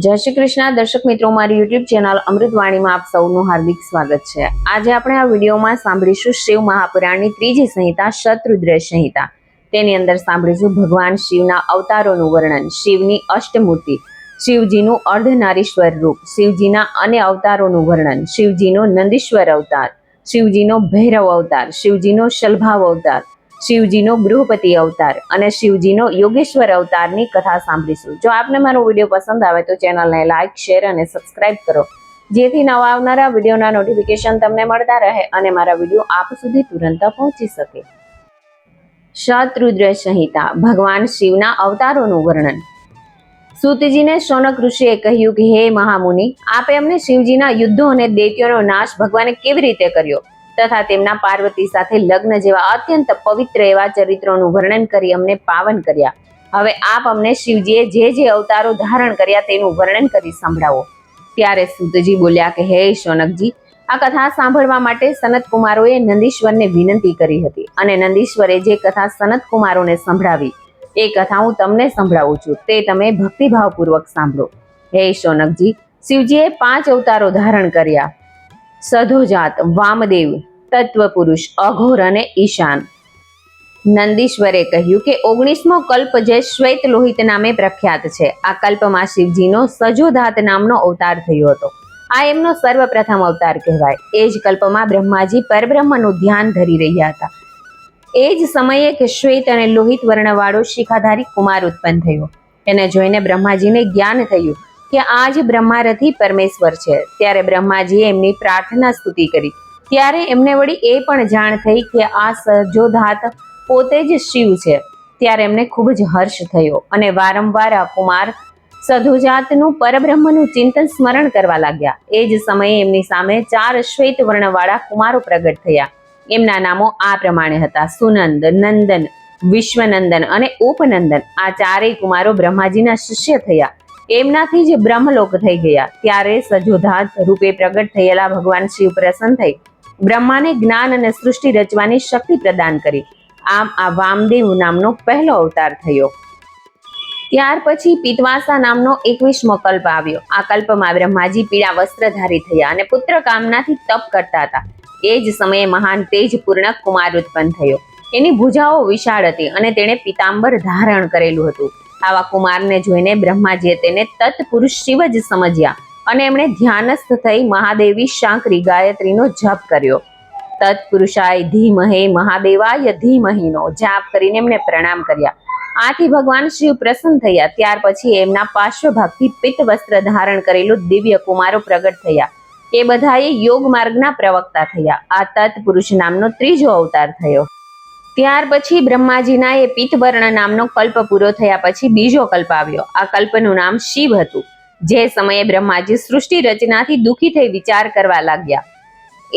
જય શ્રી કૃષ્ણ દર્શક મિત્રો, મારી યુટ્યુબ ચેનલ અમૃતવાણીમાં આપ સૌનું હાર્દિક સ્વાગત છે। આજે આપણે આ વિડીયોમાં સાંભળીશું શિવ મહાપુરાણની ત્રીજી સંહિતા શતરુદ્ર સંહિતા। તેની અંદર સાંભળીશું ભગવાન શિવના અવતારોનું વર્ણન, શિવની અષ્ટમૂર્તિ, શિવજીનું અર્ધનારીશ્વર રૂપ, શિવજીના અન્ય અવતારોનું વર્ણન, શિવજીનો નંદીશ્વર અવતાર, શિવજીનો ભૈરવ અવતાર, શિવજીનો શલભાવ અવતાર, શિવજીનો બૃહપતિ અવતાર અને શિવજીનો યોગેશ્વર અવતારની કથા સાંભળીશું। જો આપને મારો વિડીયો પસંદ આવે તો ચેનલને લાઇક, શેર અને સબસ્ક્રાઇબ કરો, જેથી નવા આવનારા વિડીયોના નોટિફિકેશન તમને મળતા રહે અને મારા વિડીયો આપ સુધી તુરંત પહોંચી શકે। શતરુદ્ર સંહિતા, ભગવાન શિવના અવતારોનું વર્ણન। સૂતજીને શૌનક ઋષિએ કહ્યું કે હે મહામુનિ, આપે અમને શિવજીના યુદ્ધો અને દૈત્યોનો નાશ ભગવાને કેવી રીતે કર્યો તથા તેમના પાર્વતી સાથે લગ્ન જેવા અત્યંત પવિત્ર એવા ચરિત્રોનું વર્ણન કરી અમને પાવન કર્યા। હવે આપ અમને શિવજીએ જે અવતારો ધારણ કર્યા તેનું વર્ણન કરી સંભળાવો। ત્યારે સૂતજી બોલ્યા કે હે શૌનકજી, આ કથા સાંભળવા માટે સનત કુમારોએ નંદીશ્વરને વિનંતી કરી હતી અને નંદીશ્વરે જે કથા સનત કુમારોને સંભળાવી એ કથા હું તમને સંભળાવું છું, તે તમે ભક્તિભાવપૂર્વક સાંભળો। હે શૌનકજી, શિવજીએ 5 અવતારો ધારણ કર્યા: સધોજાત, વામદેવ, તત્વપુરુષ, અઘોર અને ઈશાન। નંદીશ્વરે કહ્યું કે 19મો કલ્પ જે શ્વેત લોહિત નામે પ્રખ્યાત છે, આ કલ્પમાં શિવજીનો સજોધાત નામનો અવતાર થયો હતો। આ એમનો સર્વપ્રથમ અવતાર કહેવાય। એ જ કલ્પમાં બ્રહ્માજી પરબ્રહ્મનું ધ્યાન ધરી રહ્યા હતા। એ જ સમયે કે શ્વેત અને લોહિત વર્ણવાળો શિખાધારી કુમાર ઉત્પન્ન થયો। એને જોઈને બ્રહ્માજીને જ્ઞાન થયું કે આ જ બ્રહ્મારથી પરમેશ્વર છે। ત્યારે બ્રહ્માજીએ એમની પ્રાર્થના સ્તુતિ કરી। ત્યારે એમને વળી એ પણ જાણ થઈ કે આ સજોધાત પોતે જ શિવ છે। ત્યારે એમને ખૂબ જ હર્ષ થયો અને વારંવાર આ કુમાર સધોજાતનું પરબ્રહ્મનું ચિંતન સ્મરણ કરવા લાગ્યા। એ જ સમયે એમની સામે 4 શ્વેત વર્ણવાળા કુમારો પ્રગટ થયા। એમના નામો આ પ્રમાણે હતા: સુનંદ, નંદન, વિશ્વનંદન અને ઉપનંદન। આ 4 કુમારો બ્રહ્માજીના શિષ્ય થયા। એમનાથી જ બ્રહ્મલોક થઈ ગયા। ત્યારે સજોધાત રૂપે પ્રગટ થયેલા ભગવાન શિવ પ્રસન્ન થઈ બ્રહ્માને જ્ઞાન અને સૃષ્ટિ રચવાની શક્તિ પ્રદાન કરી। આમ આ વામદેવ નામનો પહેલો અવતાર થયો। ત્યાર પછી પિતવાસા નામનો 21મો કલ્પ આવ્યો। આ કલ્પમાં બ્રહ્માજી પીળા વસ્ત્રધારી થયા અને પુત્ર કામનાથી તપ કરતા હતા। એ જ સમયે મહાન તેજપૂર્ણ કુમાર ઉત્પન્ન થયો। એની ભુજાઓ વિશાળ હતી અને તેણે પીતાંબર ધારણ કરેલું હતું। આવા કુમારને જોઈને બ્રહ્માજીએ તેને તત્પુરુષ શિવ જ સમજ્યા અને એમણે ધ્યાનસ્થ થઈ મહાદેવી શાંકરી ગાયત્રીનો જપ કર્યો। તત્પુરુષાય ધીમહે મહાદેવાય ધીમહીનો જાપ કરીને એમણે પ્રણામ કર્યા। આથી ભગવાન શિવ પ્રસન્ન થયા। ત્યાર પછી એમના પાર્શ્વભાગથી પિત્ત વસ્ત્ર ધારણ કરેલું દિવ્ય કુમારો પ્રગટ થયા। એ બધાએ યોગ માર્ગના પ્રવક્તા થયા। આ તત્પુરુષ નામનો 3જો અવતાર થયો। ત્યાર પછી બ્રહ્માજીના એ પિત્તવર્ણ નામનો કલ્પ પૂરો થયા પછી બીજો કલ્પ આવ્યો। આ કલ્પનું નામ શિવ હતું। જે સમયે બ્રહ્માજી સૃષ્ટિ રચનાથી દુઃખી થઈ વિચાર કરવા લાગ્યા।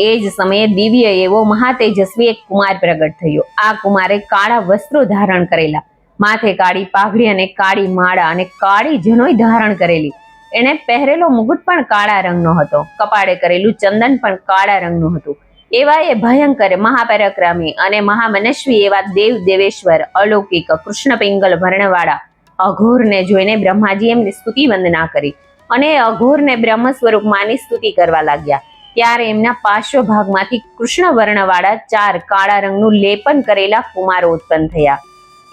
એ જ સમયે દિવ્ય એવો મહાતેજસ્વી એક કુમાર પ્રગટ થયો। આ કુમારે કાળા વસ્ત્રો ધારણ કરેલા, માથે કાળી પાઘડી અને કાળી માળા અને કાળી જનોઈ ધારણ કરેલી। એણે પહેરેલો મુગુટ પણ કાળા રંગનો હતો। કપાળે કરેલું ચંદન પણ કાળા રંગનું હતું। એવા એ ભયંકર, મહાપરાક્રમી અને મહામનસ્વી એવા દેવ દેવેશ્વર, અલૌકિક, કૃષ્ણ પિંગલ વર્ણવાળા અઘોરને જોઈને બ્રહ્માજી એમની સ્તુતિ વંદના કરી અને અઘોરને બ્રહ્મ સ્વરૂપ માની સ્તુતિ કરવા લાગ્યા। ત્યારે એમના પાર્શ્વભાગમાંથી કૃષ્ણ વર્ણવાળા 4 કાળા રંગનું લેપન કરેલા કુમારો ઉત્પન્ન થયા।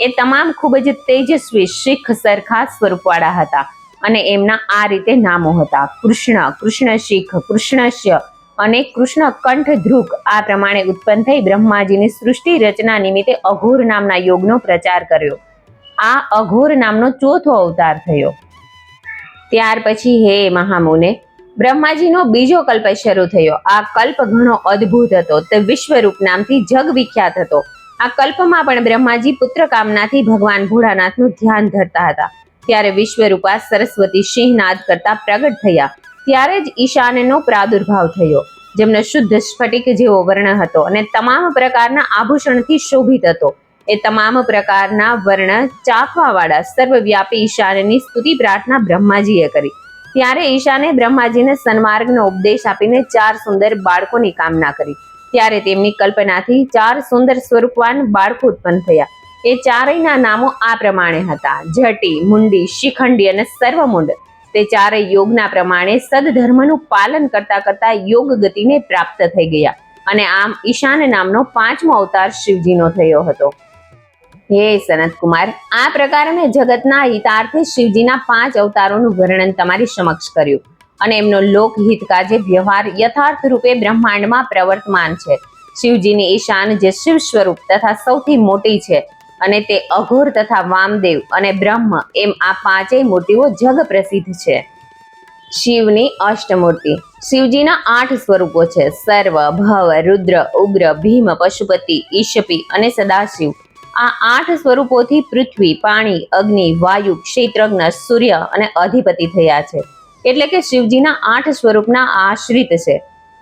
એ તમામ ખૂબ જ તેજસ્વી શીખ સરખા સ્વરૂપવાળા હતા અને એમના આ રીતે નામો હતા: કૃષ્ણ, કૃષ્ણ શીખ, કૃષ્ણશ્ય અને કૃષ્ણ કંઠ ધ્રુક। આ પ્રમાણે ઉત્પન્ન થઈ બ્રહ્માજીની સૃષ્ટિ રચના નિમિત્તે અઘોર નામના યોગનો પ્રચાર કર્યો। આ અઘોર નામનો 4થો અવતાર થયો। ત્યાર પછી હે મહામુને, બ્રહ્માજીનો બીજો કલ્પ શરૂ થયો। આ કલ્પ ઘણો અદ્ભુત હતો। તે વિશ્વરૂપ નામથી જગ વિખ્યાત હતો। આ કલ્પમાં પણ બ્રહ્માજી પુત્ર કામનાથી ભગવાન ભોળાનાથનું ધ્યાન ધરતા હતા। ત્યારે વિશ્વરૂપા સરસ્વતી સિંહનાદ કરતા પ્રગટ થયા। ત્યારે જ ઈશાનનો પ્રાદુર્ભાવ થયો, જેમનો શુદ્ધ સ્ફટિક જેવો વર્ણ હતો અને તમામ પ્રકારના આભૂષણથી શોભિત હતો। એ તમામ પ્રકારના વર્ણ ચાખવાવાળા સર્વવ્યાપી ઈશાનની સ્તુતિ પ્રાર્થના બ્રહ્માજીએ કરી। ત્યારે ઈશાને બ્રહ્માજીને સન્માર્ગનો ઉપદેશ આપીને 4 સુંદર બાળકોની કામના કરી। ત્યારે તેમની કલ્પનાથી 4 સુંદર સ્વરૂપવાન બાળકો ઉત્પન્ન થયા। એ ચારેયના નામો આ પ્રમાણે હતા: જટી, મુંડી, શિખંડી અને સર્વમુંડ। તે ચારેય યોગના પ્રમાણે સદધર્મનું પાલન કરતા કરતા યોગ ગતિને પ્રાપ્ત થઈ ગયા અને આમ ઈશાન નામનો 5મો અવતાર શિવજીનો થયો હતો. હે સનત કુમાર, આ પ્રકારે મેં જગતના હિતાર્થે શિવજીના 5 અવતારોનું વર્ણન તમારી સમક્ષ કર્યું અને એમનો લોકહિત કાજે વ્યવહાર યથાર્થ રૂપે બ્રહ્માંડમાં પ્રવર્તમાન છે. શિવજીની ઈશાન જે શિવ સ્વરૂપ તથા સૌથી મોટી છે અને તે અઘોર તથા વામદેવ અને બ્રહ્મ એમ આ 5 મૂર્તિઓ જગ પ્રસિદ્ધ છે. શિવની અષ્ટમૂર્તિ. શિવજીના 8 સ્વરૂપો છે: સર્વ, ભવ, રુદ્ર, ઉગ્ર, ભીમ, પશુપતિ, ઈશપી અને સદાશિવ. આ 8 સ્વરૂપોથી પૃથ્વી, પાણી, અગ્નિ, વાયુ, ક્ષેત્રજ્ઞ, સૂર્ય અને અધિપતિ થયા છે. એટલે કે શિવજીના 8 સ્વરૂપના આશ્રિત છે.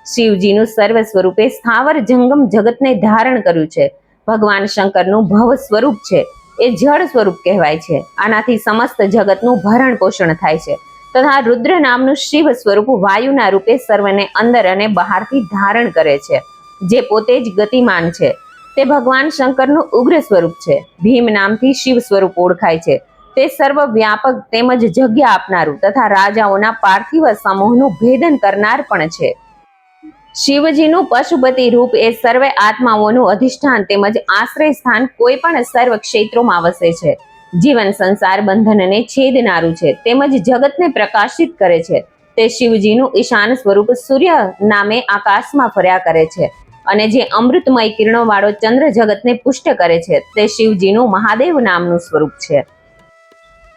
શિવજીનું સર્વ સ્વરૂપે સ્થાવર જંગમ જગતને ધારણ કર્યું છે. ભગવાન શંકરનું ભવ સ્વરૂપ છે એ જળ સ્વરૂપ કહેવાય છે. આનાથી સમસ્ત જગતનું ભરણ પોષણ થાય છે. તથા રુદ્ર નામનું શિવ સ્વરૂપ વાયુના રૂપે સર્વને અંદર અને બહારથી ધારણ કરે છે, જે પોતે જ ગતિમાન છે. તે ભગવાન શંકરનું ઉગ્ર સ્વરૂપ છે. ભીમ નામથી શિવ સ્વરૂપ ઓળખાય છે. તે સર્વ વ્યાપક તેમજ જગ્યા આપનારું તથા રાજાઓના પાર્થિવ સમૂહનું ભેદન કરનાર પણ છે. શિવજીનું પશુપતિ રૂપ એ સર્વે આત્માઓનું અધિષ્ઠાન તેમજ આશ્રય સ્થાન કોઈ પણ સર્વ ક્ષેત્રોમાં વસે છે. જીવન સંસાર બંધનને છેદનારું છે તેમજ જગતને પ્રકાશિત કરે છે. તે શિવજીનું ઈશાન સ્વરૂપ સૂર્ય નામે આકાશમાં ફર્યા કરે છે અને જે અમૃતમય કિરણો વાળો ચંદ્ર જગતને પુષ્ટ કરે છે તે શિવજીનું મહાદેવ નામનું સ્વરૂપ છે.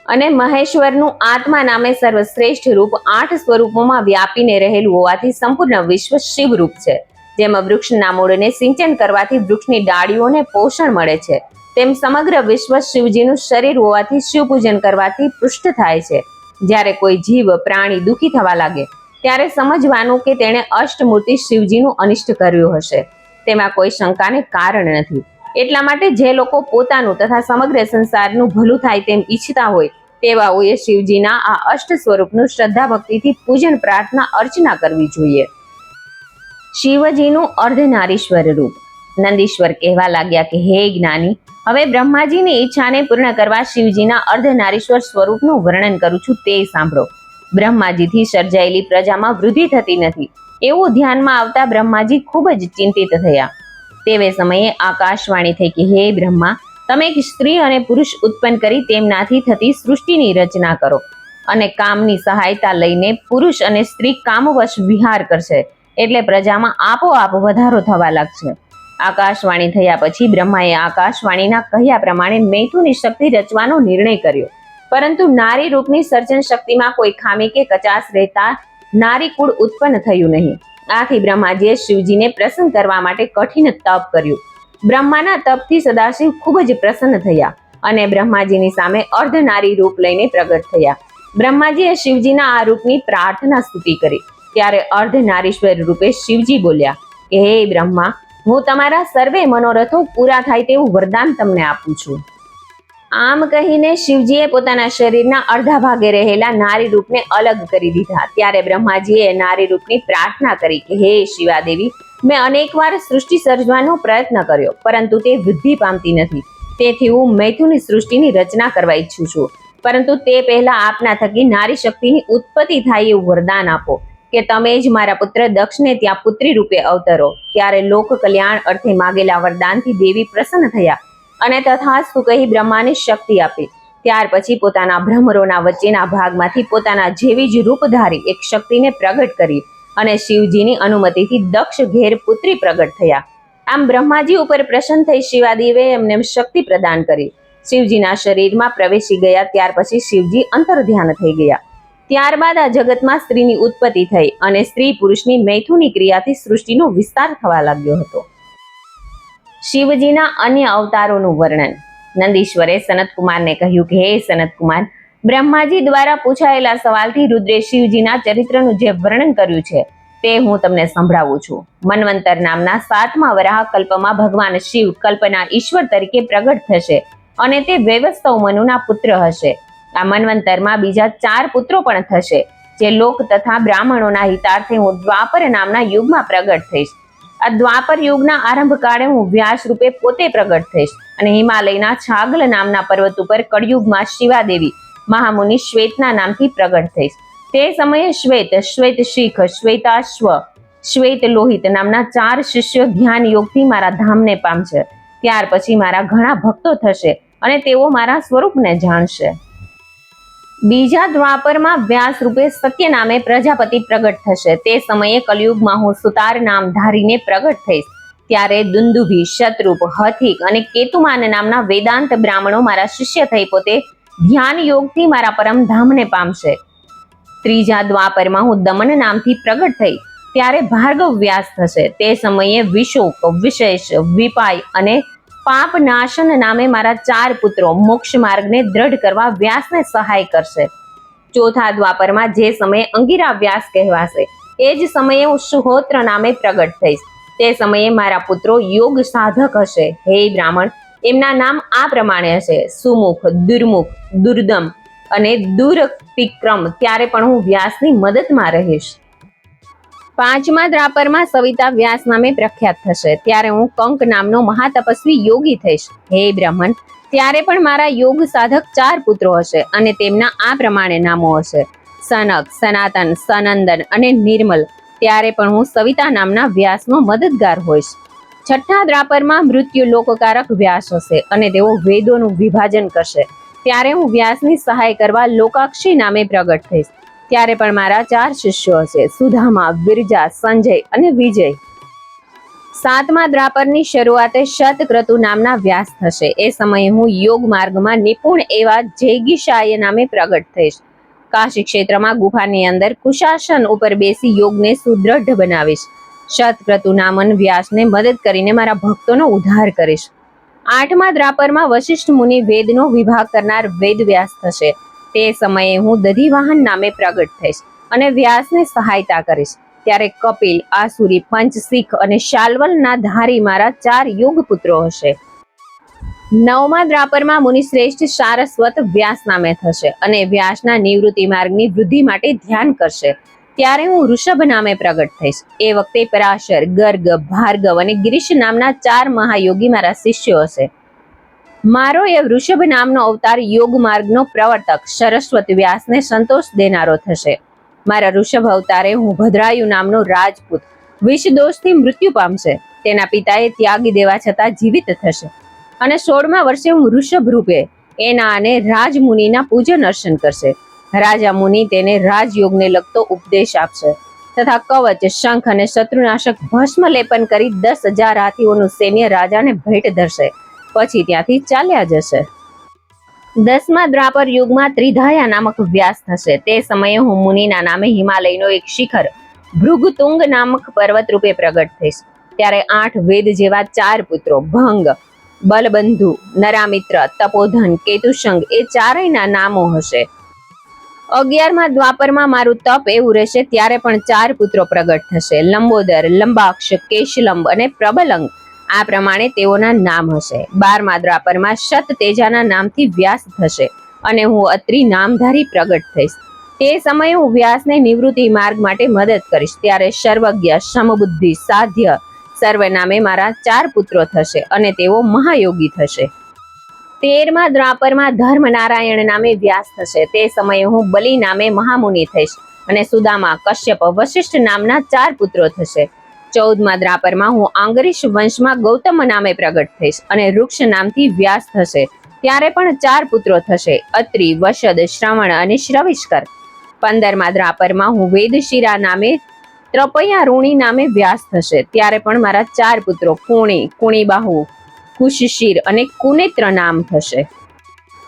અને મહેશ્વરનું આત્મા નામે સર્વશ્રેષ્ઠ રૂપ 8 સ્વરૂપોમાં વ્યાપીને રહેલું હોવાથી સંપૂર્ણ વિશ્વ શિવ રૂપ છે. જેમાં વૃક્ષના મૂળને સિંચન કરવાથી વૃક્ષની ડાળીઓને પોષણ મળે છે, તેમ સમગ્ર વિશ્વ શિવજીનું શરીર હોવાથી શિવ પૂજન કરવાથી પુષ્ટ થાય છે. જ્યારે કોઈ જીવ પ્રાણી દુઃખી થવા લાગે ત્યારે સમજવાનું કે તેણે અષ્ટમૂર્તિ શિવજીનું અનિષ્ટ કર્યું હશે. તેમાં કોઈ શંકાને કારણ નથી. એટલા માટે જે લોકો પોતાનું તથા સમગ્ર સંસારનું ભલું થાય તેમ ઈચ્છતા હોય તેવાઓએ શિવજીના આ અષ્ટ સ્વરૂપનું શ્રદ્ધા ભક્તિથી પૂજન પ્રાર્થના અર્ચના કરવી જોઈએ. શિવજીનું અર્ધનારીશ્વર રૂપ. નંદીશ્વર કહેવા લાગ્યા કે હે જ્ઞાની, હવે બ્રહ્માજીની ઈચ્છાને પૂર્ણ કરવા શિવજીના અર્ધનારીશ્વર સ્વરૂપનું વર્ણન કરું છું, તે સાંભળો. બ્રહ્માજીથી સર્જાયેલી પ્રજામાં વૃદ્ધિ થતી નથી એવું ધ્યાનમાં આવતા બ્રહ્માજી ખૂબ જ ચિંતિત થયા. તેવે સમયે આકાશવાણી થઈ કે હે બ્રહ્મા, તમે એક સ્ત્રી અને પુરુષ ઉત્પન્ન કરી તેમનાથી થતી સૃષ્ટિની રચના કરો અને કામની સહાયતા લઈને પુરુષ અને સ્ત્રી કામવશ વિહાર કરશે એટલે પ્રજામાં આપોઆપ વધારો થવા લાગશે. આકાશવાણી થયા પછી બ્રહ્માએ આકાશવાણીના કહ્યા પ્રમાણે મૈથુની શક્તિ રચવાનો નિર્ણય કર્યો. પરંતુ નારી રૂપની સર્જન શક્તિમાં કોઈ ખામી કે કચાશ રહેતા નારી કુળ ઉત્પન્ન થયું નહીં. આથી બ્રહ્માજીએ શિવજીને પ્રસન્ન કરવા માટે કઠિન તપ કર્યું. બ્રહ્માના તપથી સદાશિવ ખૂબ જ પ્રસન્ન થયા અને બ્રહ્માજીની સામે અર્ધનારી રૂપ લઈને પ્રગટ થયા. બ્રહ્માજીએ શિવજીના આ રૂપની પ્રાર્થના સ્તુતિ કરી. ત્યારે અર્ધનારીશ્વર રૂપે શિવજી બોલ્યા કે હે બ્રહ્મા, હું તમારા સર્વે મનોરથો પૂરા થાય તેવું વરદાન તમને આપું છું. આમ કહીને શિવજીએ પોતાના શરીરના અડધા ભાગે રહેલા નારી રૂપને અલગ કરી દીધા. ત્યારે બ્રહ્માજીએ નારી રૂપની પ્રાર્થના કરી કે હે શિવાદેવી, મેં અનેકવાર સૃષ્ટિ સર્જવાનો પ્રયત્ન કર્યો પરંતુ તે વૃદ્ધિ પામતી નથી. તેથી હું મૈથુની સૃષ્ટિની રચના કરવા ઈચ્છું છું. પરંતુ તે પહેલા આપના થકી નારી શક્તિની ઉત્પત્તિ થાય એવું વરદાન આપો કે તમે જ મારા પુત્ર દક્ષને ત્યાં પુત્રી રૂપે અવતરો. ત્યારે લોક કલ્યાણ અર્થે માગેલા વરદાનથી દેવી પ્રસન્ન થયા અને તથાસ્તુ કહી બ્રહ્માને શક્તિ આપી. ત્યાર પછી પોતાના ભ્રમરોના વચ્ચેના ભાગમાંથી પોતાના જેવી જ રૂપધારી એક શક્તિને પ્રગટ કરી અને શિવજીની અનુમતિથી દક્ષ ઘેર પુત્રી પ્રગટ થયા. આમ બ્રહ્માજી ઉપર પ્રસન્ન થઈ શિવાદેવે એમને શક્તિ પ્રદાન કરી. શિવજીના શરીરમાં પ્રવેશી ગયા. ત્યાર પછી શિવજી અંતર્ધ્યાન થઈ ગયા. ત્યારબાદ આ જગતમાં સ્ત્રીની ઉત્પત્તિ થઈ અને સ્ત્રી પુરુષની મૈથુની ક્રિયાથી સૃષ્ટિનો વિસ્તાર થવા લાગ્યો હતો. શિવજીના અન્ય અવતારોનું વર્ણન. નંદીશ્વરે સનતકુમારને કહ્યું કે હે સનતકુમાર, બ્રહ્માજી દ્વારા પૂછાયેલા સવાલથી રુદ્રે શિવજીના ચરિત્રનું જે વર્ણન કર્યું છે તે હું તમને સંભળાવું છું. મન્વંતર નામના 7મા વરાહ કલ્પમાં ભગવાન શિવ કલ્પના ઈશ્વર તરીકે પ્રગટ થશે અને તે વૈવસ્તવ મનુના પુત્ર હશે. આ મન્વંતરમાં બીજા 4 પુત્રો પણ થશે. જે લોક તથા બ્રાહ્મણોના હિતાર્થે હું દ્વાપર નામના યુગમાં પ્રગટ થઈશ. આ દ્વાપર યુગના આરંભ કાળે હું વ્યાસ રૂપે પોતે પ્રગટ થઈશ અને હિમાલયના છાગલ નામના પર્વત ઉપર કળયુગમાં શિવાદેવી મહામુનિ શ્વેતના નામથી પ્રગટ થઈશ. તે સમયે શ્વેત, શ્વેત શીખ, શ્વેતાશ્વ, શ્વેત લોહિત નામના 4 શિષ્યો ધ્યાન યોગથી મારા ધામને પામશે. ત્યાર પછી મારા ઘણા ભક્તો થશે અને તેઓ મારા સ્વરૂપને જાણશે. બીજા દ્વાપરમાં વ્યાસ રૂપે સત્ય નામે પ્રજાપતિ પ્રગટ થશે. તે સમયે કલયુગમાં હું સુતાર નામ ધારીને પ્રગટ થઈશ. ત્યારે દુંદુભી, શતરૂપ, હથિક અને કેતુમાન નામના વેદાંત બ્રાહ્મણો મારા શિષ્ય થઈ પોતે ધ્યાન યોગથી મારા પરમ ધામને પામશે. ત્રીજા દ્વાપરમાં હું દમન નામથી પ્રગટ થઈ. ત્યારે ભાર્ગવ વ્યાસ થશે. તે સમયે વિશોક, વિશેષ, વિપાય અને પાપનાશન નામે મારા 4 પુત્રો મોક્ષ માર્ગને દ્રઢ કરવા વ્યાસને સહાય કરશે. ચોથા દ્વાપરમાં જે સમયે અંગિરા વ્યાસ કહેવાશે એ જ સમયે હું સુહોત્ર નામે પ્રગટ થઈશ. તે સમયે મારા પુત્રો યોગ સાધક હશે. હે બ્રાહ્મણ, એમના નામ આ પ્રમાણે હશે: સુમુખ, દુર્મુખ, દુર્દમ અને દુરતિક્રમ. ત્યારે પણ હું વ્યાસની મદદમાં રહીશ. પાંચમા દ્વાપરમાં સવિતા વ્યાસ નામે પ્રખ્યાત થશે. ત્યારે હું કંક નામનો મહાતપસ્વી યોગી થઈશ. હે બ્રાહ્મણ, ત્યારે પણ મારા યોગ સાધક 4 પુત્રો હશે અને તેમના આ પ્રમાણે નામો હશે: સનક, સનાતન, સનંદન અને નિર્મલ. ત્યારે પણ હું સવિતા નામના વ્યાસનો મદદગાર હોઈશ. છઠ્ઠા દ્વાપરમાં મૃત્યુ લોકકારક વ્યાસ હશે અને તેઓ વેદોનું વિભાજન કરશે. ત્યારે હું વ્યાસની સહાય કરવા લોકાક્ષી નામે પ્રગટ થઈશ. ત્યારે પણ મારા 4 શિષ્યો હશે: સુધામા, વિરજા, સંજય અને વિજય. સાતમા દ્વાપરની શરૂઆતે શતક્રતુ નામના વ્યાસ થશે. એ સમયે હું યોગ માર્ગમાં નિપુણ એવા જૈગીશાય નામે પ્રગટ થઈશ. કાશી ક્ષેત્રમાં ગુફાની અંદર કુશાસન ઉપર બેસી યોગને સુદ્રઢ બનાવીશ. શતક્રતુ નામન વ્યાસને મદદ કરીને મારા ભક્તોનો ઉદ્ધાર કરીશ. આઠમા દ્વાપરમાં વશિષ્ઠ મુનિ વેદનો વિભાગ કરનાર વેદ વ્યાસ થશે. તે સમયે હું દધિવાહન નામે પ્રગટ થઈશ અને વ્યાસને સહાયતા કરીશ. ત્યારે કપિલ, આસુરી, પંચશીખ અને શાલ્વલના ધારી મારા 4 યોગ પુત્રો હશે. નવમા દ્વાપરમાં મુનિશ્રેષ્ઠ સારસ્વત વ્યાસ નામે થશે અને વ્યાસના નિવૃત્તિ માર્ગની વૃદ્ધિ માટે ધ્યાન કરશે. ત્યારે હું ઋષભ નામે પ્રગટ થઈશ. એ વખતે પરાશર, ગર્ગ, ભાર્ગવ અને ગિરીશ નામના 4 મહાયોગી મારા શિષ્યો હશે. મારો એ વૃષભ નામનો અવતાર યોગ માર્ગનો પ્રવર્તક સરસ્વત વ્યાસને સંતોષ દેનારો થશે. મારા ઋષભ અવતારે હું ભદ્રાયુ નામનો રાજપૂત વિષદોષથી મૃત્યુ પામશે. તેના પિતાએ ત્યાગી દેવા છતાં જીવિત થશે અને 16મા વર્ષે હું ઋષભ રૂપે એના અને રાજમુનિના પૂજન અર્ચન કરશે. રાજા મુનિ તેને રાજયોગને લગતો ઉપદેશ આપશે તથા કવચ, શંખ અને શત્રુનાશક ભસ્મ લેપન કરી 10,000 હાથીઓનું સૈન્ય રાજાને ભેટ ધરશે. પછી ત્યાંથી ચાલ્યા જશે. 10મા દ્વાપર યુગમાં ત્રિધાયા નામક વ્યાસ થશે. તે સમયે હું મુનિના નામે હિમાલયનો એક શિખર ભૃગતુંગ નામક પર્વત રૂપે પ્રગટ થઈશ. ત્યારે 8 વેદ જેવા 4 પુત્રો ભંગ, બલબંધુ, નરામિત્ર, તપોધન, કેતુશંગ એ 4ના નામો હશે. 11મા દ્વાપરમાં મારું તપ એવું રહેશે. ત્યારે પણ 4 પુત્રો પ્રગટ થશે: લંબોદર, લંબાક્ષ, કેશલંબ અને પ્રબલંગ. આ પ્રમાણે તેઓના નામ હશે. 12મા દ્વાપરમાં શત તેજાના નામથી વ્યાસ થશે અને હું અત્રિ નામધારી પ્રગટ થઈશ. તે સમયે હું વ્યાસને નિવૃત્તિ માર્ગ માટે મદદ કરીશ. ત્યારે સર્વજ્ઞ, સમબુદ્ધિ, સાધ્ય સર્વ નામે મારા 4 પુત્રો થશે અને તેઓ મહાયોગી થશે. 13મા દ્વાપરમાં ધર્મનારાયણ નામે વ્યાસ થશે. તે સમયે હું બલિ નામે મહામુનિ થઈશ અને સુદામા, કશ્યપ, વશિષ્ઠ નામના 4 પુત્રો થશે. 14મા દ્વાપરમાં હું આંગરીશ વંશમાં ગૌતમ નામે પ્રગટ થઈશ અને વૃક્ષ નામથી વ્યાસ થશે. ત્યારે પણ 4 પુત્રો થશે: અત્રિ, વશદ, શ્રવણ અને શ્રવિષ્કર. 15મા દ્વાપરમાં હું વેદશિરા નામે ત્રપયા ઋણી નામે વ્યાસ થશે. ત્યારે પણ મારા 4 પુત્રો કુણી, કુણીબાહુ, કુશશીર અને કુનેત્ર નામ થશે.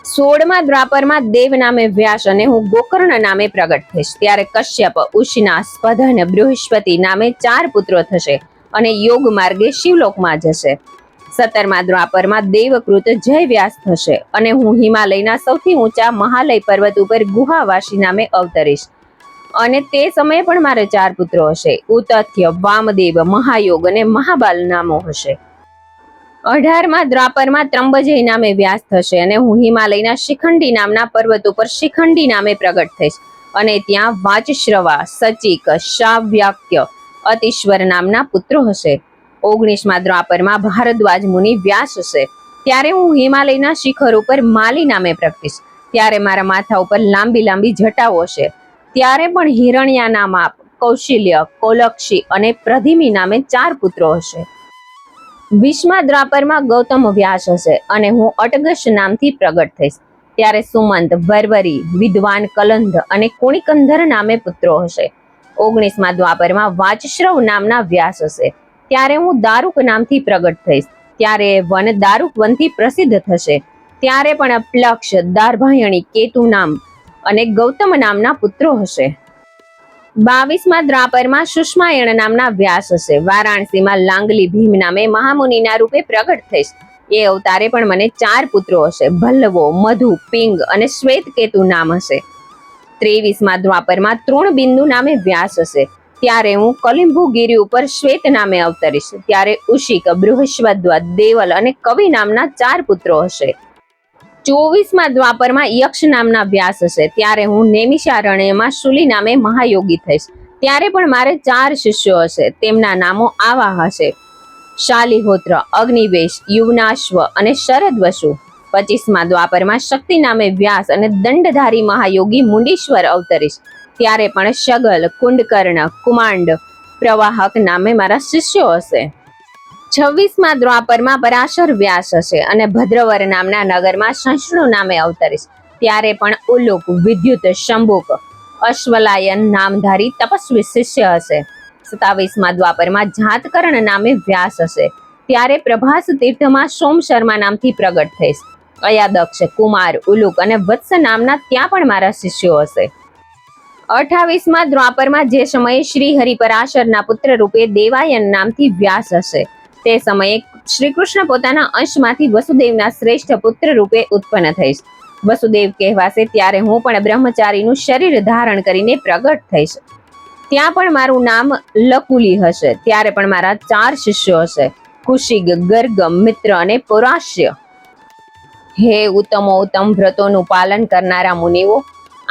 16મા દ્વાપરમાં દેવ નામે વ્યાસ અને હું ગોકર્ણ નામે પ્રગટ થઈશ. ત્યારે કશ્યપ, ઉષ્ણા, સ્પધન, બૃહસ્પતિ નામે 4 પુત્રો થશે અને યોગ માર્ગે શિવલોકમાં જશે. 17મા દ્વાપરમાં દેવકૃત જય વ્યાસ થશે અને હું હિમાલયના સૌથી ઊંચા મહાલય પર્વત ઉપર ગુહાવાસી નામે અવતરીશ અને તે સમયે પણ મારે 4 પુત્રો હશે: ઉતથ્ય, વામદેવ, મહાયોગ અને મહાબાલ નામો હશે. 18મા દ્વાપરમાં ત્રંબજય નામે વ્યાસ થશે અને હું હિમાલયના શિખંડી નામના પર્વત ઉપર શિખંડી નામે પ્રગટ થઈશ અને ત્યાં વાચશ્રવા, સચિક, શાવ્યાક્ય, અતિશ્વર નામના પુત્રો હશે. 19મા દ્વાપરમાં ભારદ્વાજ મુનિ વ્યાસ હશે. ત્યારે હું હિમાલયના શિખર ઉપર માલી નામે પ્રગટીશ ત્યારે મારા માથા ઉપર લાંબી લાંબી જટાઓ હશે. ત્યારે પણ હિરણ્યાના માપ, કૌશલ્ય, કોલક્ષી અને પ્રધિમી નામે 4 પુત્રો હશે. 20મા દ્વાપરમાં ગૌતમ વ્યાસ હશે અને હું અટગશ નામથી પ્રગટ થઈશ. ત્યારે સુમંત, વરવરી, વિદ્વાન કલંધ અને કુણિકંધર નામે પુત્રો હશે. 19મા દ્વાપરમાં વાચશ્રવ નામના વ્યાસ હશે. ત્યારે હું દારૂક નામથી પ્રગટ થઈશ. ત્યારે વન દારૂક વનથી પ્રસિદ્ધ થશે. ત્યારે પણ પ્લક્ષ, દાર્ભાયણી, કેતુ નામ અને ગૌતમ નામના પુત્રો હશે. 22મા દ્વાપરમાં સુષ્માયણ નામના વ્યાસ હશે. વારાણસીમાં લાંગલી ભીમ નામે મહામુનિના રૂપે પ્રગટ થઈશ. એ અવતારે પણ મને 4 પુત્રો હશે. ભલ્લવો, મધુ, પિંગ અને શ્વેત કેતુ નામ હશે. 23મા દ્વાપરમાં તૃણબિંદુ નામે વ્યાસ હશે. ત્યારે હું કલિંભુ ગીરી ઉપર શ્વેત નામે અવતરીશ. ત્યારે ઉશિક, બૃહસ્પદ્વ, દેવલ અને કવિ નામના 4 પુત્રો હશે. 24મા દ્વાપરમાં યક્ષ નામના વ્યાસ હશે. ત્યારે હું નૈમિષારણ્યમાં શુલિ નામે મહાયોગી થઈશ. ત્યારે પણ મારે 4 શિષ્યો હશે. તેમના નામો આવા હશે: શાલિહોત્ર, અગ્નિવેશ, યુવનાશ્વ અને શરદવસુ. 25મા દ્વાપરમાં શક્તિ નામે વ્યાસ અને દંડધારી મહાયોગી મુંડીશ્વર અવતરીશ. ત્યારે પણ શગલ, કુંડકર્ણ, કુમાંડ, પ્રવાહક નામે મારા શિષ્યો હશે. 26મા દ્વાપરમાં પરાશર વ્યાસ હશે અને ભદ્રવર નામના નગરમાં સંષ્ણુ નામે અવતરીશ. ત્યારે પણ ઉલ્લુક, વિદ્યુત, શંભુક, અશ્વલાયન નામધારી તપસ્વી શિષ્ય હશે. 27મા દ્વાપરમાં જાતકર્ણ નામે વ્યાસ હશે. ત્યારે પ્રભાસ તીર્થમાં સોમ શર્મા નામથી પ્રગટ થઈશ. અયાદક્ષ, કુમાર, ઉલુક અને વત્સ નામના ત્યાં પણ મારા શિષ્યો હશે. 28મા દ્વાપરમાં જે સમયે શ્રી હરિ પરાશરના પુત્ર રૂપે દેવાયન નામથી વ્યાસ હશે, તે સમયે શ્રી કૃષ્ણ પોતાના અંશમાંથી વસુદેવના શ્રેષ્ઠ પુત્ર રૂપે ઉત્પન્ન થઈશ. વસુદેવ કહેવાશે ત્યારે હું પણ બ્રહ્મચારીનું શરીર ધારણ કરીને પ્રગટ થઈશ. ત્યાં પણ મારું નામ લકુલી હશે. ત્યારે પણ મારા 4 શિષ્યો હશે: કુશિગ, ગર્ગ, મિત્ર અને પૌરાશ્ય. હે ઉત્તમોત્તમ વ્રતોનું પાલન કરનારા મુનિઓ,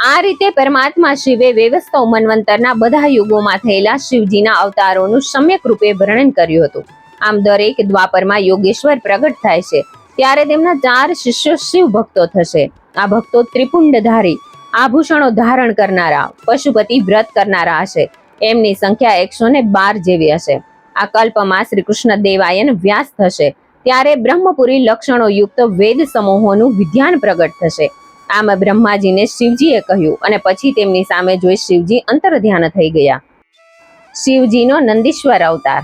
આ રીતે પરમાત્મા શિવે વેવસ્તવ મન્વંતરના બધા યુગોમાં થયેલા શિવજીના અવતારોનું સમ્યક રૂપે વર્ણન કર્યું હતું. આમ દરેક દ્વાપરમાં યોગેશ્વર પ્રગટ થાય છે ત્યારે તેમના 4 શિષ્યો શિવ ભક્તો થશે. આ ભક્તો ત્રિપુંડધારી, આભૂષણો ધારણ કરનારા, પશુપતિ વ્રત કરનારા હશે. એમની સંખ્યા 112 જેવી હશે. આ કલ્પમાં શ્રી કૃષ્ણ દેવાયન વ્યાસ થશે ત્યારે બ્રહ્મપુરી લક્ષણો યુક્ત વેદ સમૂહોનું વિદ્યાન પ્રગટ થશે. આમ બ્રહ્માજીને શિવજીએ કહ્યું અને પછી તેમની સામે જોઈ શિવજી અંતર્ધ્યાન થઈ ગયા. શિવજીનો નંદીશ્વર અવતાર.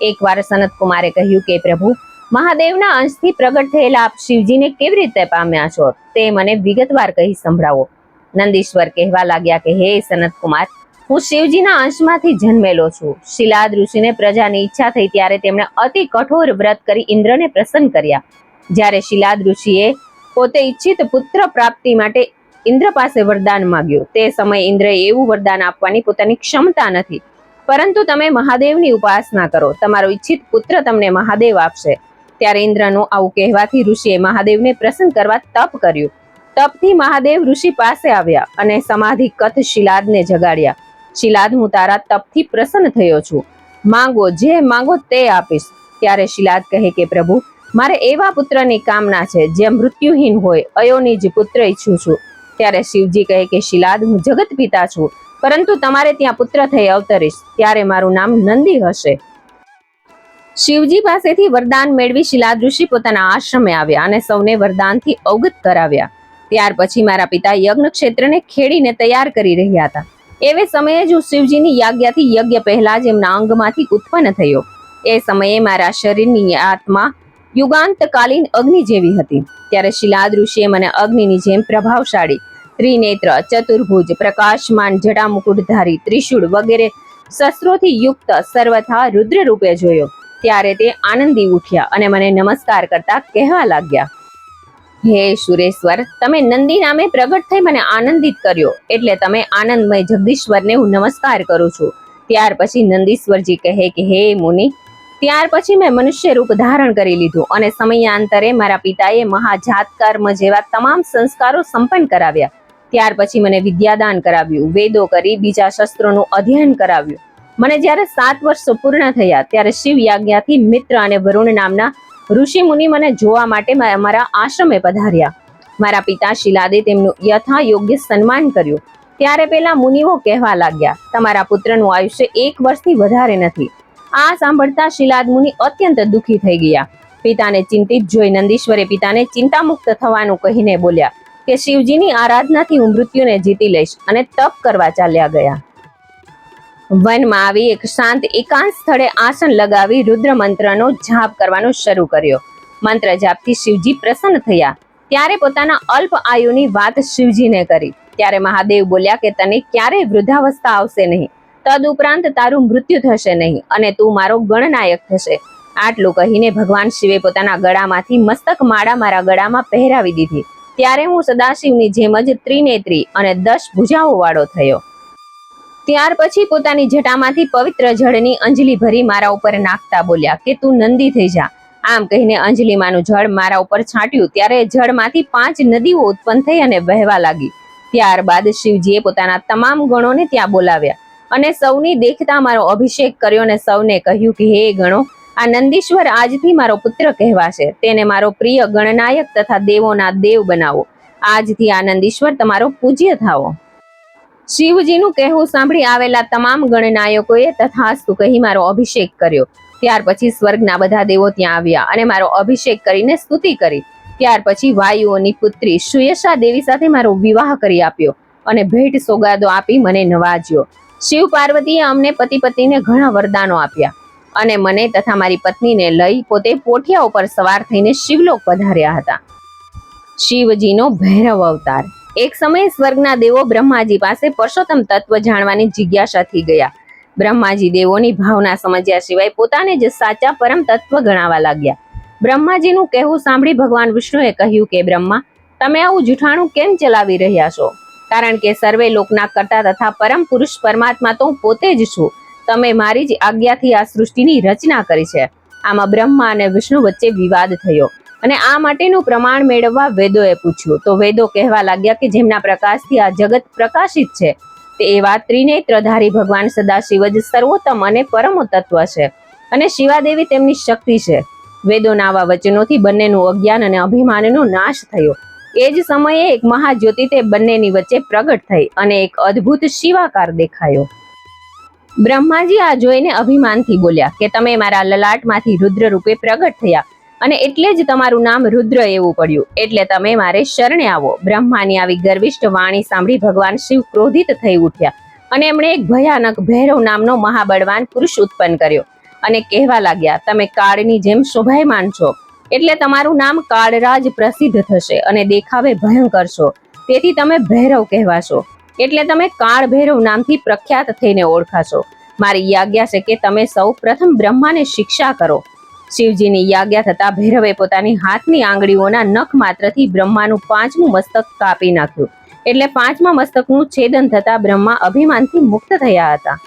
એકવાર સનત કુમારે કહ્યું કે પ્રભુ, મહાદેવના અંશથી પ્રગટ થયેલા આપ શિવજીને કેવી રીતે પામ્યા છો તે મને વિગતવાર કહી સંભળાવો. નંદીશ્વર કહેવા લાગ્યા કે હે સનત કુમાર, હું શિવજીના અંશમાંથી જન્મેલો છું. શિલાદ ઋષિને પ્રજાની ઈચ્છા થઈ ત્યારે તેમણે અતિ કઠોર વ્રત કરી ઇન્દ્રને પ્રસન્ન કર્યા. જ્યારે શિલાદ ઋષિએ પોતે ઈચ્છિત પુત્ર પ્રાપ્તિ માટે ઇન્દ્ર પાસે વરદાન માંગ્યું, તે સમયે ઇન્દ્રએ એવું વરદાન આપવાની પોતાની ક્ષમતા નથી, પરંતુ તમે મહાદેવની ઉપાસના કરો, તમારો ઈચ્છિત પુત્ર તમને મહાદેવ આપશે. ત્યારે ઇન્દ્રનું આવું કહેવાથી ઋષિએ મહાદેવને પ્રસન્ન કરવા તપ કર્યું. તપથી મહાદેવ ઋષિ પાસે આવ્યા અને સમાધિ કથ શિલાદને જગાડ્યા. શિલાદ, હું તારા તપથી પ્રસન્ન થયો છું, માંગો, જે માંગો તે આપીશ. ત્યારે શિલાદ કહે કે પ્રભુ, મારે એવા પુત્રની કામના છે જે મૃત્યુહીન હોય, અયોનિજ પુત્ર ઈચ્છું છું. ત્યારે શિવજી કહે કે શિલાદ, હું જગત પિતા છું, પરંતુ તમારે ત્યાં પુત્ર થઈ અવતરીશ ત્યારે મારું નામ નંદી હશે. શિવજી પાસેથી વરદાન મેળવી શિલાદ ઋષિ પોતાના આશ્રમે આવ્યા અને સૌને વરદાનથી અવગત કરાવ્યા. ત્યાર પછી મારા પિતા યજ્ઞ ક્ષેત્રને ખેડીને તૈયાર કરી રહ્યા હતા. એવે સમયે જ શિવજીની યાજ્ઞાથી યજ્ઞ પહેલા જ એમના અંગમાંથી ઉત્પન્ન થયો. એ સમયે મારા શરીરની આત્મા યુગાંતકાલીન અગ્નિ જેવી હતી. ત્યારે શિલાદ ઋષિએ મને અગ્નિની જેમ પ્રભાવશાળી, ત્રિનેત્ર, ચતુર્ભુજ, પ્રકાશમાન, જટામુકુટધારી, ત્રિશૂળ વગેરે શસ્ત્રોથી યુક્ત સર્વથા રુદ્ર રૂપે જોયો. ત્યારે તે આનંદી ઉઠ્યા અને મને નમસ્કાર કરતા કહેવા લાગ્યા, હે સુરેશ્વર, તમે નંદી નામે પ્રગટ થઈ મને આનંદિત કર્યો, એટલે તમે આનંદમય જગદીશ્વરને હું નમસ્કાર કરું છું. ત્યાર પછી નંદીશ્વરજી કહે કે હે મુનિ, ત્યાર પછી મેં મનુષ્ય રૂપ ધારણ કરી લીધું અને સમયાંતરે મારા પિતાએ મહાજાત કર્મ જેવા તમામ સંસ્કારો સંપન્ન કરાવ્યા. ત્યાર પછી મને વિદ્યાદાન કરાવ્યું, વેદો કરી બીજા શસ્ત્રોનું અધ્યયન કરાવ્યું. મને જ્યારે 7 વર્ષ પૂર્ણ થયા ત્યારે શિવ યાજ્ઞાથી મિત્ર અને વરુણ નામના ઋષિ મુનિ મને જોવા માટે અમારા આશ્રમે પધાર્યા. મારા પિતા શિલાદે તેમનું યથા યોગ્ય સન્માન કર્યું. ત્યારે પેલા મુનિઓ કહેવા લાગ્યા, તમારા પુત્રનું આયુષ્ય 1 વર્ષથી વધારે નથી. આ સાંભળતા શિલાદ મુનિ અત્યંત દુઃખી થઈ ગયા. પિતાને ચિંતિત જોઈ નંદીશ્વરે પિતાને ચિંતામુક્ત થવાનું કહીને બોલ્યા કે શિવજીની આરાધનાથી હું મૃત્યુને જીતી લઈશ, અને તપ કરવા ચાલ્યા ગયા. વનમાં આવી એક શાંત એકાંત સ્થળે આસન લગાવી રુદ્ર મંત્રનો જાપ કરવાનો શરૂ કર્યો. મંત્ર જાપથી શિવજી પ્રસન્ન થયા. ત્યારે પોતાના અલ્પ આયુની વાત શિવજીને કરી. ત્યારે મહાદેવ બોલ્યા કે તને ક્યારેય વૃદ્ધાવસ્થા આવશે નહીં, તદુપરાંત તારું મૃત્યુ થશે નહીં, અને તું મારો ગણનાયક થશે. આટલું કહીને ભગવાન શિવે પોતાના ગળામાંથી મસ્તક માળા મારા ગળામાં પહેરાવી દીધી. ત્યારે હું સદાશિવની જેમ જ ત્રિનેત્રી અને 10 ભુજાઓ વાળો થયો. ત્યાર પછી પોતાની જટામાંથી પવિત્ર જળની અંજલિ ભરી મારા ઉપર નાખતા બોલ્યા કે તું નંદી થઈ જા. આમ કહીને અંજલિમાંનું જળ મારા ઉપર છાંટ્યું. ત્યારે જળમાંથી 5 નદીઓ ઉત્પન્ન થઈ અને વહેવા લાગી. ત્યારબાદ શિવજીએ પોતાના તમામ ગણોને ત્યાં બોલાવ્યા અને સૌની દેખતા મારો અભિષેક કર્યો અને સૌને કહ્યું કે હે ગણો, આ નંદીશ્વર આજથી મારો પુત્ર કહેવાશે. તેને મારો પ્રિય ગણનાયક તથા દેવોના દેવ બનાવો. આજથી આ નંદીશ્વર તમારો પૂજ્ય થાવો. શિવજીનું કહેવું સાંભળી આવેલા તમામ ગણનાયકોએ તથાસ્તુ કહી મારો અભિષેક કર્યો. ત્યાર પછી સ્વર્ગના બધા દેવો ત્યાં આવ્યા અને મારો અભિષેક કરીને સ્તુતિ કરી. ત્યાર પછી વાયુઓની પુત્રી સુયશા દેવી સાથે મારો વિવાહ કરી આપ્યો અને ભેટ સોગાદો આપી મને નવાજ્યો. શિવ પાર્વતીએ અમને પતિ પત્નીને ઘણા વરદાનો આપ્યા અને મને તથા મારી પત્નીને લઈ પોતે પોઠિયા ઉપર સવાર થઈને શિવલોક પધાર્યા હતા. શિવજીનો ભૈરવ અવતાર. એક સમયે સ્વર્ગના દેવો બ્રહ્માજી પાસે પરસોત્તમ તત્વ જાણવાની જિજ્ઞાસાથી ગયા. બ્રહ્માજી દેવોની ભાવના સમજ્યા સિવાય પોતાને જ સાચા પરમ તત્વ ગણાવા લાગ્યા. બ્રહ્માજીનું કહેવું સાંભળી ભગવાન વિષ્ણુએ કહ્યું કે બ્રહ્મા, તમે આવું જૂઠાણું કેમ ચલાવી રહ્યા છો? કારણ કે સર્વે લોકના કર્તા તથા પરમ પુરુષ પરમાત્મા તો હું પોતે જ છું. તમે મારી જ આજ્ઞાથી આ સૃષ્ટિની રચના કરી છે. આમાં બ્રહ્મા અને વિષ્ણુ વચ્ચે વિવાદ થયો અને આ માટેનું પ્રમાણ મેળવવા વેદોએ પૂછ્યું. તો વેદો કહેવા લાગ્યા કે જેમના પ્રકાશથી આ જગત પ્રકાશિત છે તે એવા ત્રિનેત્રધારી ભગવાન સદાશિવ જ સર્વોત્તમ અને પરમ તત્વ છે, અને શિવાદેવી તેમની શક્તિ છે. વેદોના આવા વચનોથી બંનેનું અજ્ઞાન અને અભિમાનનો નાશ થયો. એ જ સમયે એક મહાજ્યોતિ તે બંનેની વચ્ચે પ્રગટ થઈ અને એક અદ્ભુત શિવાકાર દેખાયો. બ્રહ્માજી આ જોઈને અભિમાનથી બોલ્યા કે તમે મારા લલાટમાંથી રુદ્ર રૂપે પ્રગટ થયા અને એટલે જ તમારું નામ રુદ્ર એવું પડ્યું. એટલે તમે મારે શરણે આવો. બ્રહ્માની આવી ગર્વિષ્ઠ વાણી સાંભળી ભગવાન શિવ ક્રોધિત થઈ ઉઠ્યા અને એમણે એક ભયાનક ભૈરવ નામનો મહાબળવાન પુરુષ ઉત્પન્ન કર્યો અને કહેવા લાગ્યા, તમે કાળની જેમ શોભાયમાન છો, એટલે તમારું નામ કાળરાજ પ્રસિદ્ધ થશે અને દેખાવે ભયંકર છો, તેથી તમે ભૈરવ કહેવાશો. એટલે તમે કાળ ભૈરવ નામથી પ્રખ્યાત થઈને ઓળખાશો. મારી આજ્ઞા છે કે તમે સૌ પ્રથમ બ્રહ્માને શિક્ષા કરો. શિવજીની આજ્ઞા થતા ભૈરવે પોતાની હાથની આંગળીઓના નખ માત્રથી બ્રહ્માનું 5મું મસ્તક કાપી નાખ્યું. એટલે 5મા મસ્તકનું છેદન થતા બ્રહ્મા અભિમાનથી મુક્ત થયા હતા.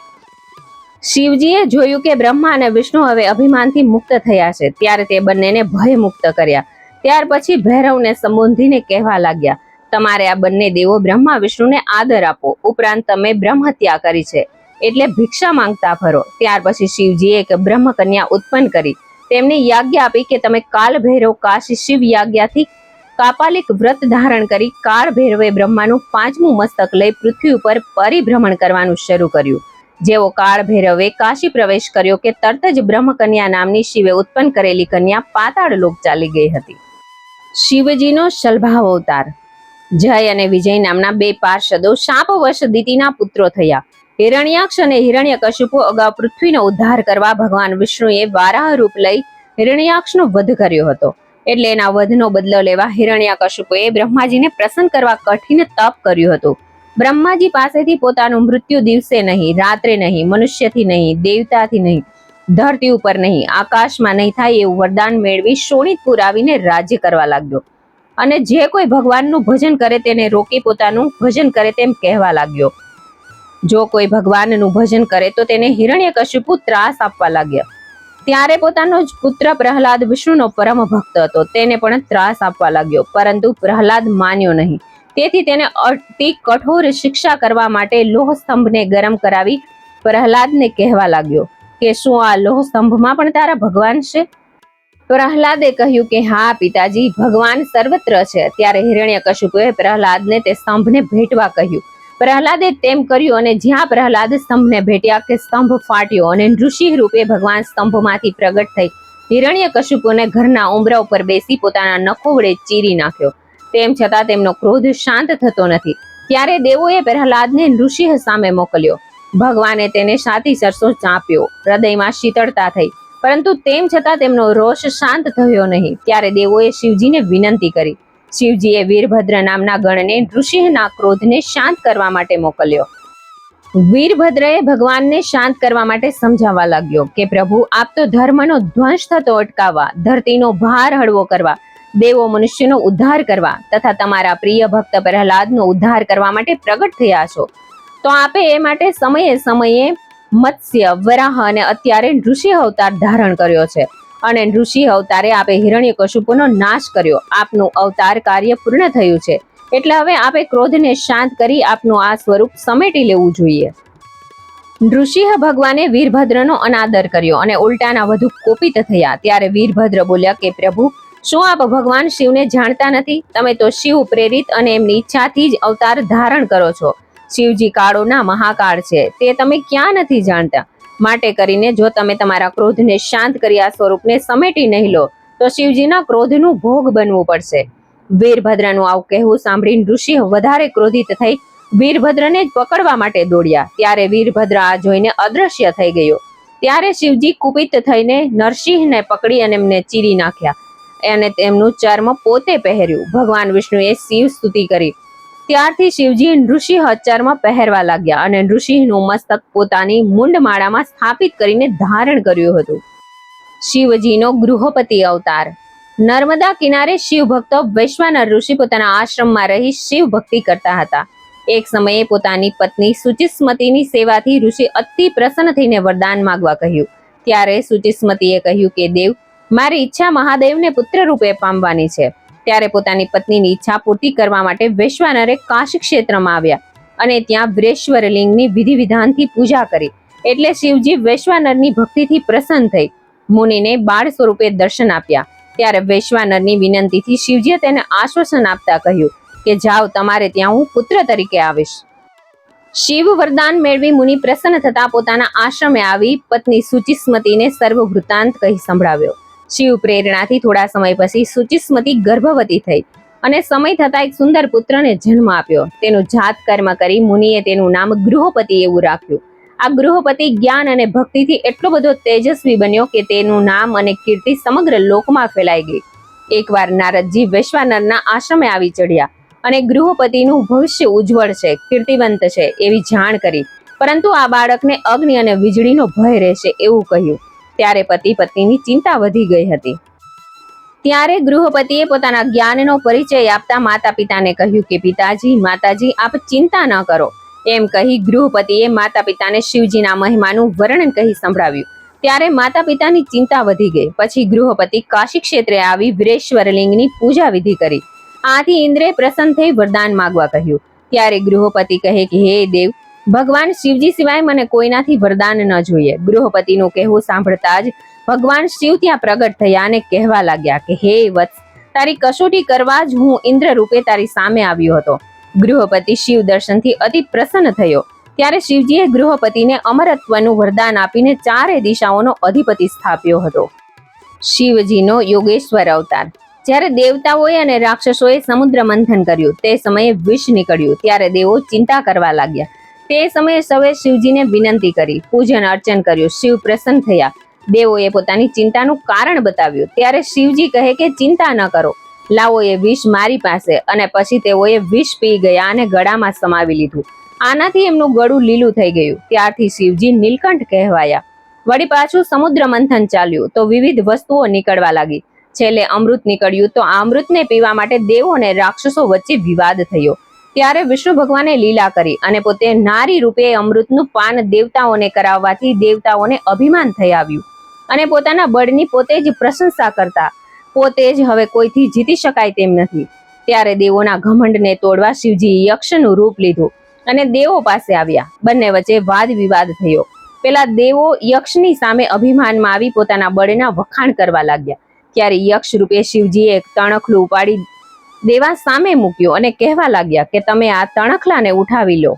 શિવજીએ જોયું કે બ્રહ્મા અને વિષ્ણુ હવે અભિમાનથી મુક્ત થયા છે, ત્યારે તે બંનેને ભય મુક્ત કર્યા. ત્યાર પછી ભૈરવને સંબોધીને કહેવા લાગ્યા, તમારે આ બંને દેવો બ્રહ્મા વિષ્ણુને આદર આપો. ઉપરાંત તમે બ્રહ્મ હત્યા કરી છે, એટલે ભિક્ષા માંગતા ફરો. ત્યાર પછી શિવજીએ એક બ્રહ્મ કન્યા ઉત્પન્ન કરી તેમને યાજ્ઞા આપી કે તમે કાળ ભૈરવ કાશી શિવ યાજ્ઞાથી કાપાલિક વ્રત ધારણ કરી કાળ ભૈરવે બ્રહ્માનું 5મું મસ્તક લઈ પૃથ્વી ઉપર પરિભ્રમણ કરવાનું શરૂ કર્યું. જેવો કાળ ભૈરવે કાશી પ્રવેશ કર્યો કે તરત જ બ્રહ્મ કન્યા નામની શિવે ઉત્પન્ન કરેલી કન્યા પાતાળ લોક ચાલી ગઈ હતી. શિવજીનો શલભાવ અવતાર. જય અને વિજય નામના 2 પાર્ષદો શાપવશ દિતિના પુત્રો થયા. હિરણ્યાક્ષ અને હિરણ્યકશિપુ અગાઉ પૃથ્વીનો ઉદ્ધાર કરવા ભગવાન વિષ્ણુએ વારાહ રૂપ લઈ હિરણ્યાક્ષનો વધ કર્યો હતો. એટલે એના વધનો બદલો લેવા હિરણ્યકશિપુએ બ્રહ્માજીને પ્રસન્ન કરવા કઠિન તપ કર્યું હતું. બ્રહ્માજી પાસેથી પોતાનું મૃત્યુ દિવસે નહીં, રાત્રે નહીં, મનુષ્યથી નહીં, દેવતાથી નહીં, ધરતી ઉપર નહીં, આકાશમાં નહીં થાય એવું વરદાન મેળવી શોણિતપુર આવીને રાજ્ય કરવા લાગ્યો. અને જે કોઈ ભગવાનનું ભજન કરે તેને રોકી પોતાનું ભજન કરે તેમ કહેવા લાગ્યો. જો કોઈ ભગવાનનું ભજન કરે તો તેને હિરણ્યકશિપુ ત્રાસ આપવા લાગ્યા. ત્યારે પોતાનો જ પુત્ર પ્રહલાદ વિષ્ણુનો પરમ ભક્ત હતો, તેને પણ ત્રાસ આપવા લાગ્યો, પરંતુ પ્રહલાદ માન્યો નહીં. તેથી તેને અતિ કઠોર શિક્ષા કરવા માટે લોહ સ્તંભને ગરમ કરાવી પ્રહલાદને કહેવા લાગ્યો કે શું આ લોહ સ્તંભમાં પણ તારા ભગવાન છે? પ્રહલાદે કહ્યું કે હા પિતાજી, ભગવાન સર્વત્ર છે. ત્યારે હિરણ્યકશિપુએ પ્રહલાદને તે સ્તંભને ભેટવા કહ્યું. પ્રહલાદે તેમ કર્યું અને જ્યાં પ્રહલાદ સ્તંભને ભેટ્યા કે સ્તંભ ફાટ્યો અને નૃસિંહ રૂપે ભગવાન સ્તંભમાંથી પ્રગટ થઈ હિરણ્યકશિપુને ઘરના ઉંબરા ઉપર બેસી પોતાના નખો વડે ચીરી નાખ્યો. તેમ છતાં તેમનો ક્રોધ શાંત થતો નથી. ત્યારે દેવોએ પ્રહલાદને નૃસિંહ સામે મોકલ્યો. ભગવાને તેને સાથી સરસો ચાંપ્યો. હૃદયમાં શીતળતા થઈ, પરંતુ તેમ છતાં તેમનો રોષ શાંત થયો નહીં. ત્યારે દેવોએ શિવજીને વિનંતી કરી. શિવજીએ વીરભદ્ર નામના ગણને નૃસિંહના ક્રોધને શાંત કરવા માટે મોકલ્યો. વીરભદ્રએ ભગવાનને શાંત કરવા માટે સમજાવવા લાગ્યો કે પ્રભુ, આપ તો ધર્મનો ધ્વંસ થતો અટકાવવા, ધરતીનો ભાર હળવો કરવા, દેવો મનુષ્યનો ઉદ્ધાર કરવા તથા તમારા પ્રિય ભક્ત પ્રહલાદનો ઉદ્ધાર કરવા માટે પ્રગટ થયા છો. તો આપે એ માટે સમયે સમયે મત્સ્ય, વરાહ અને અત્યારે નૃસિંહ અવતાર ધારણ કર્યો છે. અને નૃસિંહ અવતારે આપે હિરણ્યકશિપુનો નાશ કર્યો. આપનું અવતાર કાર્ય પૂર્ણ થયું છે. એટલે હવે આપે ક્રોધને શાંત કરી આપનું આ સ્વરૂપ સમેટી લેવું જોઈએ. નૃસિંહ ભગવાને વીરભદ્રનો અનાદર કર્યો અને ઉલટાના વધુ કોપિત થયા. ત્યારે વીરભદ્ર બોલ્યા કે પ્રભુ, શું આપ ભગવાન શિવને જાણતા નથી? તમે તો શિવ પ્રેરિત અને એમની ઈચ્છાથી જ અવતાર ધારણ કરો છો. શિવજી કાળોના મહાકાળ છે, તે તમે ક્યાં નથી જાણતા? માટે કરીને જો તમે તમારા ક્રોધને શાંત કરી આ સ્વરૂપને સમેટી નહીં લો તો શિવજીના ક્રોધનું ભોગ બનવું પડશે. વીરભદ્રનું આવું કહેવું સાંભળી નૃસિંહ વધારે ક્રોધિત થઈ વીરભદ્રને જ પકડવા માટે દોડ્યા. ત્યારે વીરભદ્ર આ જોઈને અદ્રશ્ય થઈ ગયો. ત્યારે શિવજી કુપિત થઈને નરસિંહને પકડી અને એમને ચીરી નાખ્યા અને તેમનું ચર્મ પોતે પહેર્યું. ભગવાન વિષ્ણુએ શિવ સ્તુતિ કરી. ત્યારથી શિવજી નૃસિંહ ચર્મ પહેરવા લાગ્યા અને નૃસિંહનું મસ્તક પોતાની મુંડમાળામાં સ્થાપિત કરીને ધારણ કર્યું હતું. શિવજીનો ગૃહપતિ અવતાર. નર્મદા કિનારે શિવ ભક્તો વૈશ્વાનર ઋષિ પોતાના આશ્રમમાં રહી શિવ ભક્તિ કરતા હતા. એક સમયે પોતાની પત્ની સુચિસ્મતીની સેવાથી ઋષિ અતિ પ્રસન્ન થઈને વરદાન માંગવા કહ્યું. ત્યારે સુચિસ્મતીએ કહ્યું કે દેવ, મારી ઈચ્છા મહાદેવને પુત્ર રૂપે પામવાની છે. ત્યારે પોતાની પત્નીની ઈચ્છા પૂર્તિ કરવા માટે વૈશ્વાનરે કાશી ક્ષેત્રમાં આવ્યા અને ત્યાં વ્રેશ્વર લિંગની વિધિ વિધાનથી પૂજા કરી. એટલે શિવજી વૈશ્વાનરની ભક્તિથી પ્રસન્ન થઈ મુનિને બાળ સ્વરૂપે દર્શન આપ્યા. ત્યારે વૈશ્વાનરની વિનંતીથી શિવજીએ તેને આશ્વાસન આપતા કહ્યું કે જાઓ, તમારે ત્યાં હું પુત્ર તરીકે આવીશ. શિવ વરદાન મેળવી મુનિ પ્રસન્ન થતા પોતાના આશ્રમે આવી પત્ની સુચિસ્મતીને સર્વ વૃત્તાંત કહી સંભળાવ્યો. શિવ પ્રેરણાથી થોડા સમય પછી સુચિસ્મતી ગર્ભવતી થઈ અને સમય થતા એક સુંદર પુત્રને જન્મ આપ્યો. તેનું જાત કર્મ કરી મુનિએ તેનું નામ ગૃહપતિ એવું રાખ્યું. આ ગૃહપતિ જ્ઞાન અને ભક્તિથી એટલો બધો તેજસ્વી બન્યો કે તેનું નામ અને કીર્તિ સમગ્ર લોકમાં ફેલાઈ ગઈ. એકવાર નારદજી વૈશ્વાનરના આશ્રમે આવી ચડ્યા અને ગૃહપતિનું ભવિષ્ય ઉજ્જવળ છે, કીર્તિવંત છે એવી જાણ કરી. પરંતુ આ બાળકને અગ્નિ અને વીજળીનો ભય રહેશે એવું કહ્યું. ત્યારે પતિ પત્નીની ચિંતા વધી ગઈ હતી. ત્યારે ગૃહપતિએ પોતાના જ્ઞાનનો પરિચય આપતા માતા પિતાને કહ્યું કે પિતાજી, માતાજી, આપ ચિંતા ન કરો. એમ કહી ગૃહપતિએ માતા પિતાને શિવજીના મહિમાનું વર્ણન કહી સંભળાવ્યું. ત્યારે માતા પિતાની ચિંતા વધી ગઈ. પછી ગૃહપતિ કાશી ક્ષેત્રે આવી વ્રેશ્વરલિંગની પૂજા વિધિ કરી. આથી ઇન્દ્રે પ્રસન્ન થઈ વરદાન માંગવા કહ્યું. ત્યારે ગૃહપતિ કહે કે હે દેવ, ભગવાન શિવજી સિવાય મને કોઈનાથી વરદાન ન જોઈએ. ગૃહપતિનું કહેવું સાંભળતા જ ભગવાન શિવ ત્યાં પ્રગટ થયા અને કહેવા લાગ્યા કે હે વત્સ, તારી કસોટી કરવા જ હું ઇન્દ્ર રૂપે તારી સામે આવ્યો હતો. ગૃહપતિ શિવ દર્શનથી અતિ પ્રસન્ન થયો. ત્યારે શિવજીએ ગૃહપતિને અમરત્વનું વરદાન આપીને ચારે દિશાઓનો અધિપતિ સ્થાપ્યો હતો. શિવજીનો યોગેશ્વર અવતાર. જ્યારે દેવતાઓએ અને રાક્ષસોએ સમુદ્ર મંથન કર્યું તે સમયે વિષ નીકળ્યું. ત્યારે દેવો ચિંતા કરવા લાગ્યા. તે સમયે સૌએ શિવજીને વિનંતી કરી, પૂજન અર્ચન કર્યું. શિવ પ્રસન્ન થયા. દેવોએ પોતાની ચિંતાનું કારણ બતાવ્યું. ત્યારે શિવજી કહે કે ચિંતા ન કરો, લાવો એ વિષ મારી પાસે. અને પછી તેઓએ વિષ પી ગયા અને ગળામાં સમાવી લીધું. આનાથી એમનું ગળું લીલું થઈ ગયું. ત્યારથી શિવજી નીલકંઠ કહેવાયા. વળી પાછું સમુદ્ર મંથન ચાલ્યું તો વિવિધ વસ્તુઓ નીકળવા લાગી. છેલ્લે અમૃત નીકળ્યું તો આ અમૃતને પીવા માટે દેવો અને રાક્ષસો વચ્ચે વિવાદ થયો. ત્યારે વિષ્ણુ ભગવાને લીલા કરી અને પોતે નારી રૂપે અમૃતનું પાન દેવતાઓને કરાવવાથી દેવતાઓને અભિમાન થઈ આવ્યું અને પોતાના બળની પોતે જ પ્રશંસા કરતા પોતે જ હવે કોઈથી જીતી શકાય તેમ નથી. ત્યારે દેવોના ઘમંડને તોડવા શિવજી યક્ષનું રૂપ લીધું અને દેવો પાસે આવ્યા. બંને વચ્ચે વાદ વિવાદ થયો. પેલા દેવો યક્ષની સામે અભિમાનમાં આવી પોતાના બળના વખાણ કરવા લાગ્યા. ત્યારે યક્ષ રૂપે શિવજીએ એક તણખલું ઉપાડી દેવા સામે મૂક્યું અને કહેવા લાગ્યા કે તમે આ તણખલાને ઉઠાવી લો.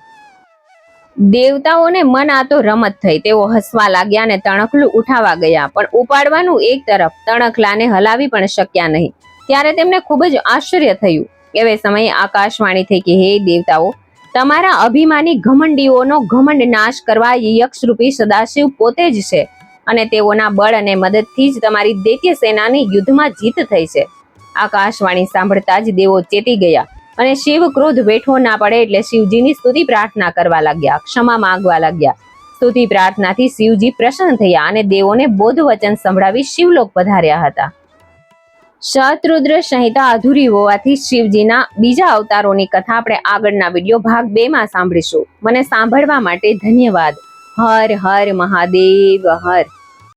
દેવતાઓને મન આ તો રમત થઈ. તેઓ હસવા લાગ્યા અને તણખલું ઉઠાવવા ગયા, પણ ઉપાડવાનું એક તરફ, તણખલાને હલાવી પણ શક્યા નહીં. ત્યારે તેમને ખૂબ જ આશ્ચર્ય થયું. એવે સમયે આકાશવાણી થઈ કે હે દેવતાઓ, તમારા અભિમાની ઘમંડીઓનો ઘમંડ નાશ કરવા યક્ષરૂપી સદાશિવ પોતે જ છે અને તેઓના બળ અને મદદથી જ તમારી દૈત્ય સેનાની યુદ્ધમાં જીત થઈ છે. આકાશવાણી સાંભળતા જ દેવો ચેતી ગયા અને શિવ ક્રોધ વેઠવો ના પડે એટલે શિવજીની સ્તુતિ પ્રાર્થના કરવા લાગ્યા, ક્ષમા માંગવા લાગ્યા. સ્તુતિ પ્રાર્થનાથી શિવજી પ્રસન્ન થયા અને દેવોને બોધ વચન સંભળાવી શિવલોક પધાર્યા હતા. શતરુદ્ર સંહિતા અધૂરી હોવાથી શિવજીના બીજા અવતારોની કથા આપણે આગળના વિડીયો ભાગ 2 માં સાંભળીશું. મને સાંભળવા માટે ધન્યવાદ. હર હર મહાદેવ હર.